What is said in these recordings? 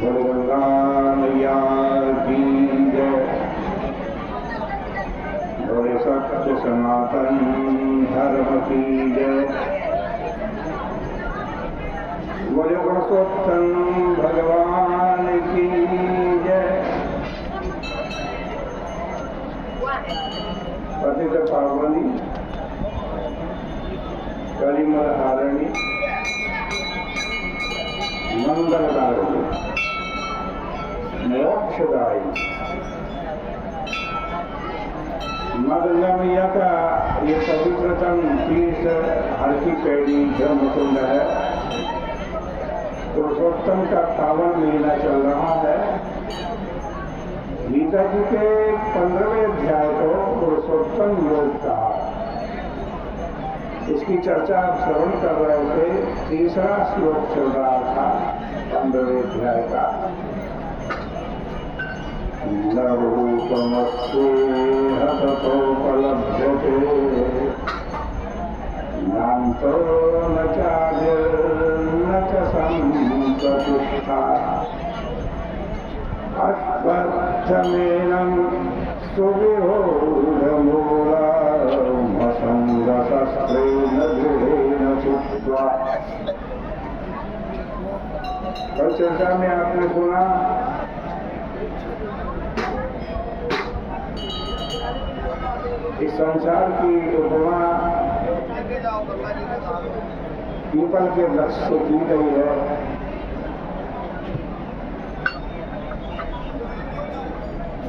बोलो गंगा मैया की जय। बोले सत्य सनातन धर्म की जय। बोले पुरुषोत्तम भगवान की जय। पतित पावनी कलिमल हारिणी मंगलदायिनी मोक्षदायी मदगमैया का ये पवित्रतम तीर्थ हल्की पेड़ी ब्रह्मकुंड है। पुरुषोत्तम का पावन महीना चल रहा है। गीता जी के 15वें अध्याय को पुरुषोत्तम योग कहा। इसकी चर्चा आप श्रवण कर रहे थे। तीसरा श्लोक चल रहा था 15वें अध्याय का। न रूपमस्येह ततोपलभ्यते नान्तो न चादिर्न च सम्प्रतिष्ठा अश्वत्थमेनं सुविरूढमूलमसङ्गशस्त्रेण दृढेन चित्वा। कल चर्चा में आपने सुना इस संसार की उपमा पीपल के वृक्ष से की गई है।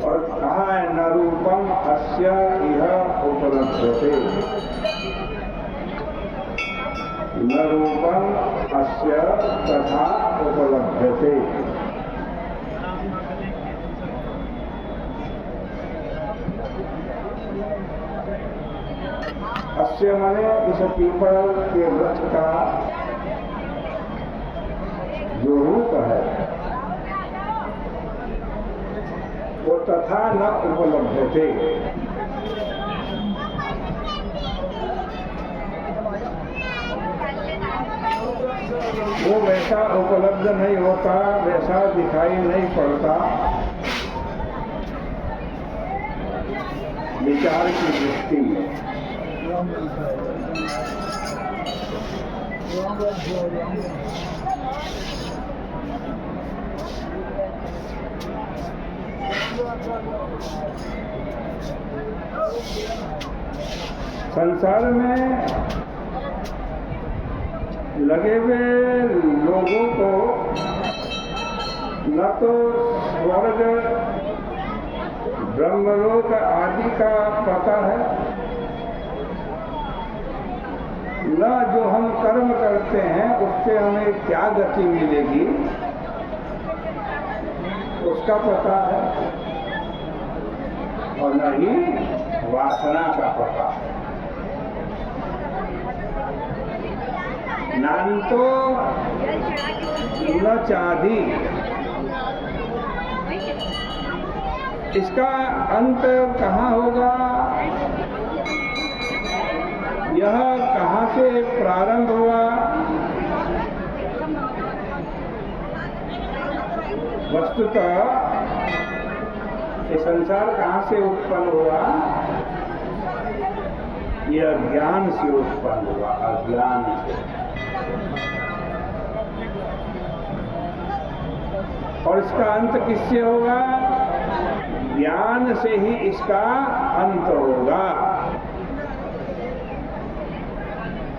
और कहा है न रूपम अस्य इह उपलभ्यते। न रूपम अस्य तथा उपलभ्यते। अस्य माने इस पीपल के वृक्ष का जो रूप है वो तथा न उपलब्धते। वो वैसा उपलब्ध नहीं होता, वैसा दिखाई नहीं पड़ता विचार की दृष्टि में। संसार में लगे हुए लोगों को न तो स्वर्ग ब्रह्मलोक आदि का पता है, न जो हम कर्म करते हैं उससे हमें क्या गति मिलेगी उसका पता है, और न ही वासना का पता है। नान्तो न चादी, इसका अंत कहाँ होगा, यह कहाँ से प्रारंभ हुआ, वस्तुतः ये संसार कहाँ से उत्पन्न हुआ, यह अज्ञान से उत्पन्न हुआ, अज्ञान से। और इसका अंत किससे होगा, ज्ञान से ही इसका अंत होगा।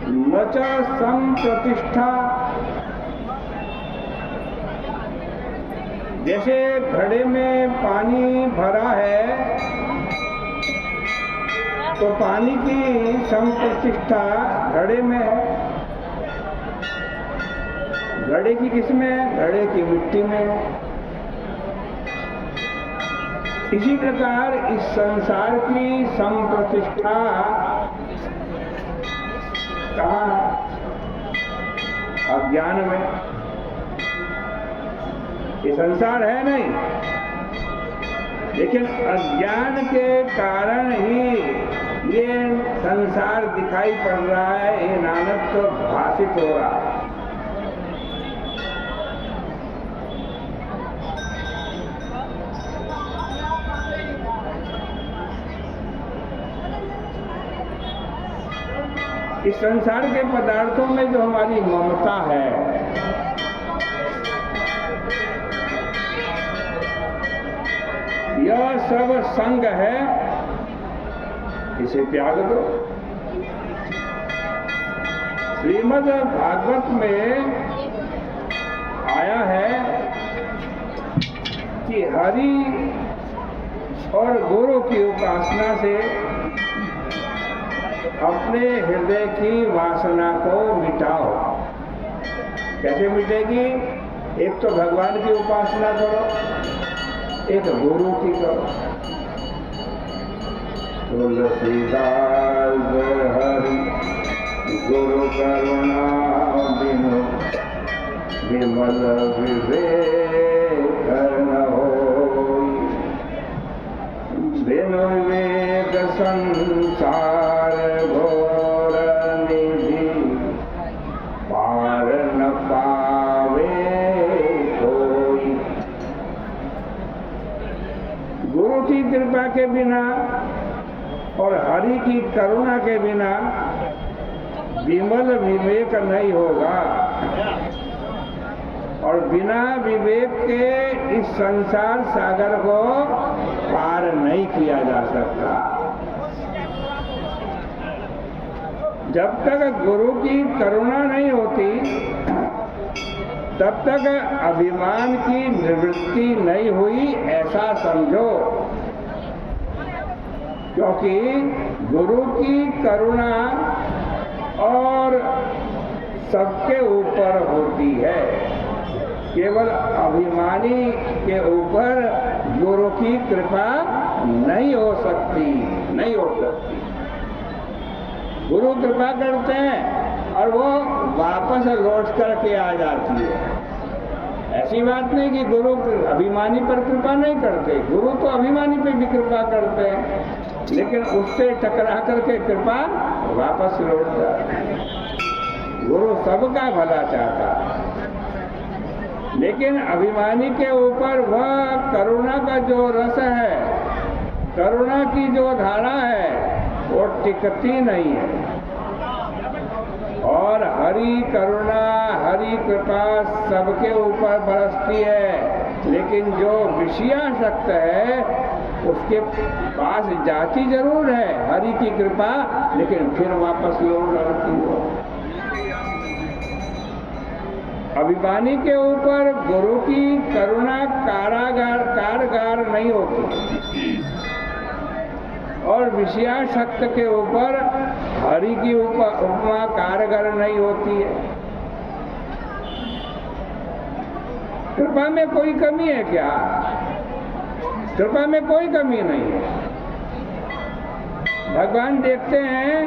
न च संप्रतिष्ठा, जैसे घड़े में पानी भरा है तो पानी की संप्रतिष्ठा घड़े में है। घड़े की किसमें, घड़े की मिट्टी में। इसी प्रकार इस संसार की संप्रतिष्ठा कहाँ, अज्ञान में। ये संसार है नहीं, लेकिन अज्ञान के कारण ही ये संसार दिखाई पड़ रहा है, ये नानक तो भाषित हो रहा है। इस संसार के पदार्थों में जो हमारी ममता है, यह सब संग है, इसे त्याग दो। श्रीमद् भागवत में आया है कि हरि और गुरु की उपासना से अपने हृदय की वासना को मिटाओ। कैसे मिटेगी? एक तो भगवान की उपासना करो, एक गुरु की करो। तुलसीदास हरि गुरु करुणा बिनु विमल विवेक न होई। बिनु विवेक संसार घोर निधि पार न पावे कोई। गुरु की कृपा के बिना और हरि की करुणा के बिना विमल विवेक नहीं होगा, और बिना विवेक के इस संसार सागर को पार नहीं किया जा सकता। जब तक गुरु की करुणा नहीं होती, तब तक अभिमान की निवृत्ति नहीं हुई, ऐसा समझो। क्योंकि गुरु की करुणा और सबके ऊपर होती है, केवल अभिमानी के ऊपर गुरु की कृपा नहीं हो सकती, नहीं हो सकती। गुरु कृपा करते हैं और वो वापस लौट करके आ जाती है। ऐसी बात नहीं कि गुरु अभिमानी पर कृपा नहीं करते, गुरु तो अभिमानी पे भी कृपा करते हैं, लेकिन उससे टकरा करके कृपा वापस लौट जाती है। गुरु सबका भला चाहता है, लेकिन अभिमानी के ऊपर वह करुणा का जो रस है, करुणा की जो धारा है, वो टिकती नहीं है। और हरि करुणा, हरि कृपा सबके ऊपर बरसती है, लेकिन जो विषयासक्त है उसके पास जाती जरूर है हरि की कृपा, लेकिन फिर वापस लौट आती है। अभिमानी के ऊपर गुरु की करुणा कारगर नहीं होती, और विषयासक्त के ऊपर हरि की उपमा कारगर नहीं होती है। कृपा में कोई कमी है क्या? कृपा में कोई कमी नहीं है। भगवान देखते हैं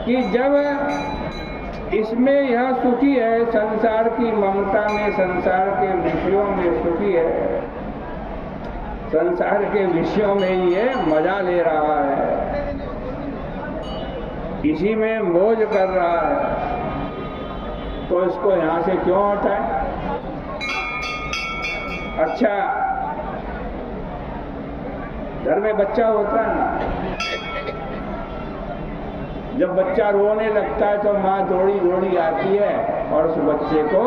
कि जब इसमें यह सुखी है, संसार की ममता में, संसार के विषयों में सुखी है, संसार के विषयों में ये मजा ले रहा है, इसी में मौज कर रहा है, तो इसको यहाँ से क्यों हटाए? अच्छा, घर में बच्चा होता है ना, जब बच्चा रोने लगता है तो माँ दौड़ी दौड़ी आती है और उस बच्चे को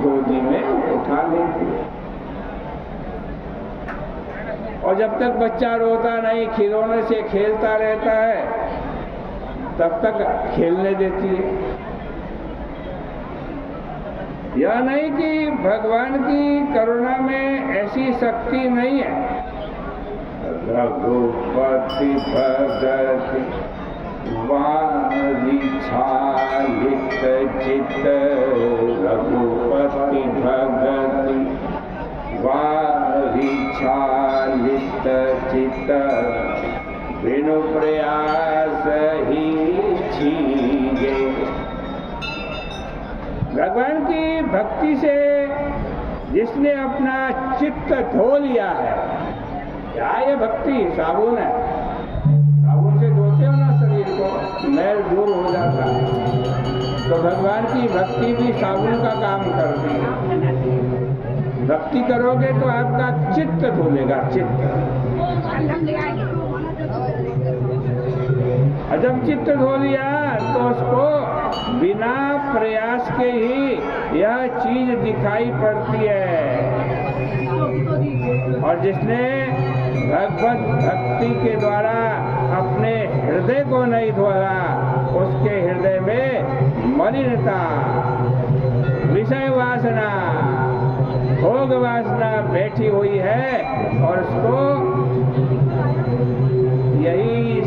गोदी में उठा लेती है, और जब तक बच्चा रोता नहीं, खिलौने से खेलता रहता है, तब तक खेलने देती है। यह नहीं कि भगवान की करुणा में ऐसी शक्ति नहीं है। रघुपति भगत वारिछालित चित्त, रघुपति भगत वारिछालित चित्त, बिनु प्रयास ही छीजे। भगवान की भक्ति से जिसने अपना चित्त धो लिया है, क्या ये भक्ति साबुन है? साबुन से धोते हो ना शरीर को, मैल दूर हो जाता है, तो भगवान की भक्ति भी साबुन का काम करती है। भक्ति करोगे तो आपका चित्त धुलेगा, चित्त। और जब चित्त धो लिया तो उसको के ही यह चीज दिखाई पड़ती है। और जिसने भगवत भक्ति के द्वारा अपने हृदय को नहीं धोया, उसके हृदय में मलिनता, विषय वासना, भोग वासना बैठी हुई है और उसको यही